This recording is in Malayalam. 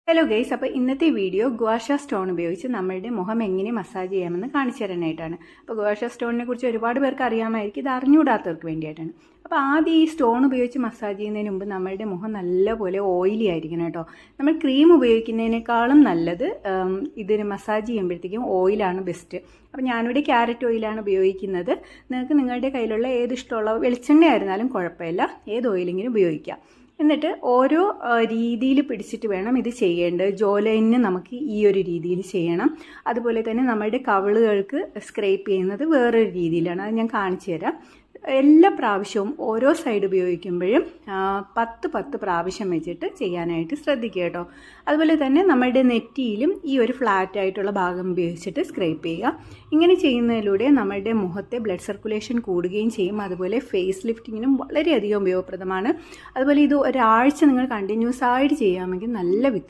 ഹലോ ഗൈസ്, അപ്പോൾ ഇന്നത്തെ വീഡിയോ ഗുവാഷ സ്റ്റോൺ ഉപയോഗിച്ച് നമ്മളുടെ മുഖം എങ്ങനെ മസാജ് ചെയ്യാമെന്ന് കാണിച്ചു തരാനായിട്ടാണ്. അപ്പോൾ ഗുവാഷ സ്റ്റോണിനെ കുറിച്ച് ഒരുപാട് പേർക്ക് അറിയാമായിരിക്കും, ഇത് അറിഞ്ഞുകൂടാത്തവർക്ക് വേണ്ടിയിട്ടാണ്. അപ്പോൾ ആദ്യം ഈ സ്റ്റോൺ ഉപയോഗിച്ച് മസാജ് ചെയ്യുന്നതിന് മുമ്പ് നമ്മളുടെ മുഖം നല്ലപോലെ ഓയിലി ആയിരിക്കണം കേട്ടോ. നമ്മൾ ക്രീം ഉപയോഗിക്കുന്നതിനേക്കാളും നല്ലത് ഇതിന് മസാജ് ചെയ്യുമ്പോഴത്തേക്കും ഓയിലാണ് ബെസ്റ്റ്. അപ്പോൾ ഞാനിവിടെ ക്യാരറ്റ് ഓയിലാണ് ഉപയോഗിക്കുന്നത്. നിങ്ങൾക്ക് നിങ്ങളുടെ കയ്യിലുള്ള ഏത് ഇഷ്ടമുള്ള വെളിച്ചെണ്ണ ആയിരുന്നാലും കുഴപ്പമില്ല, ഏത് ഓയിലെങ്കിലും ഉപയോഗിക്കാം. എന്നിട്ട് ഓരോ രീതിയിൽ പിടിച്ചിട്ട് വേണം ഇത് ചെയ്യേണ്ടത്. ജോലൈന് നമുക്ക് ഈ ഒരു രീതിയിൽ ചെയ്യണം. അതുപോലെ തന്നെ നമ്മുടെ കവിളുകൾക്ക് സ്ക്രേപ്പ് ചെയ്യുന്നത് വേറൊരു രീതിയിലാണ്, അത് ഞാൻ കാണിച്ചു തരാം. എല്ലാ പ്രാവശ്യവും ഓരോ സൈഡ് ഉപയോഗിക്കുമ്പോഴും 10 പ്രാവശ്യം വെച്ചിട്ട് ചെയ്യാനായിട്ട് ശ്രദ്ധിക്കുക കേട്ടോ. അതുപോലെ തന്നെ നമ്മുടെ നെറ്റിയിലും ഈ ഒരു ഫ്ലാറ്റ് ആയിട്ടുള്ള ഭാഗം ഉപയോഗിച്ചിട്ട് സ്ക്രേപ്പ് ചെയ്യുക. ഇങ്ങനെ ചെയ്യുന്നതിലൂടെ നമ്മുടെ മുഖത്തെ ബ്ലഡ് സർക്കുലേഷൻ കൂടുകയും ചെയ്യും. അതുപോലെ ഫേസ് ലിഫ്റ്റിങ്ങിനും വളരെയധികം ഉപയോഗപ്രദമാണ്. അതുപോലെ ഇത് ഒരാഴ്ച നിങ്ങൾ കണ്ടിന്യൂസ് ആയിട്ട് ചെയ്യാമെങ്കിൽ നല്ല വ്യത്യാസം